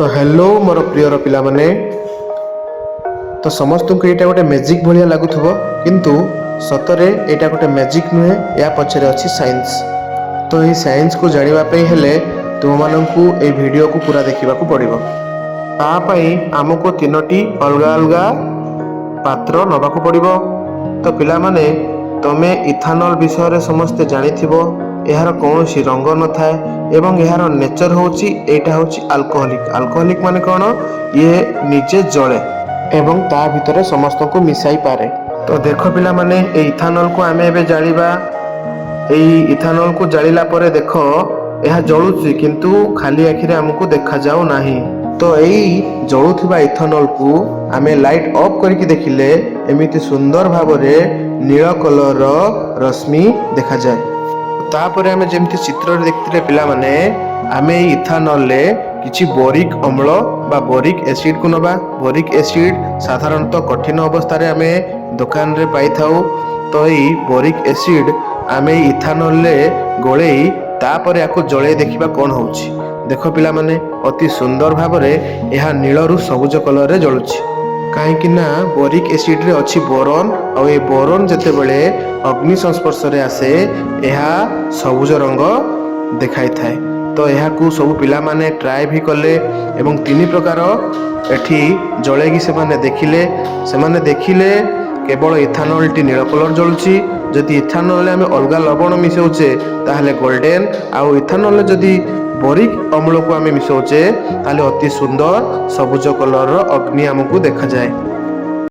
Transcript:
तो हेलो मोर प्रियर पिला माने तो समस्त को यहाँ गोटे मैजिक भाया लगुव किंतु सतरे यहाँ गोटे मैजिक नुहे या पछरे अच्छी साइंस। तो ये साइंस को जानापी हेले तुम मानू ये वीडियो को पूरा देखा पड़ो। तापाई आमको तीनोटी अलग अलग पात्र नवाक पड़ो। तो पिला माने तमे इथानल विषय समस्ते जानिथिबो यार कौन सी रंग न थाए एवं यार नेचर होची एटा होची अल्कोहलिक। अल्कोहलिक माने कौन ये निजे जले एवं ता भितर समस्त को मिसाई पारे। तो देख पिला माने ए इथानल को आमे एबे जालिबा। एई इथानल को जालिला परे देखो यह जलुची किंतु खाली आखिरे हमको देखा जाऊ नाही। तो एई जलुथिबा इथानल को आमे लाइट ऑफ करके देखिले एमिति सुंदर भाबरे नील कलर रश्मि देखा जाए। तापर आमे जेमति चित्र देखथिले पिला माने आमे इथानल ले किछि बोरिक अम्ल बा बोरिक एसिड को नबा। बोरिक एसिड साधारणतः कठिन अवस्था रे आमे दुकान रे पाई थाउ। तो एई बोरिक एसिड आमे इथानल ले गोळेई तापर याको जळे देखिबा कोन होउछि। देखो पिला माने अति सुंदर भाबरे यह नील रु सबुज कलर रे जळुछि। कहीं ना बोरिक एसिड रे अच्छी बोरन और ये बोरन जेते बेले अग्नि संस्पर्श रे आसे यह सबुज रंग देखाई थाए। तो यह को सब पिला माने ट्राए भी कले एवं तीन प्रकार एठी जळेगी से माने देखिले केवल इथानल टी नील कलर जळुछि। जदि इथानल आमे अलगा लवण मिसाउचे ताहले गोल्डन आउ इथानल जदि बोरिक अम्ल को आमे मिसाउचे ताहले अति सुंदर सबुज कलर अग्नि हमको देखा जाए।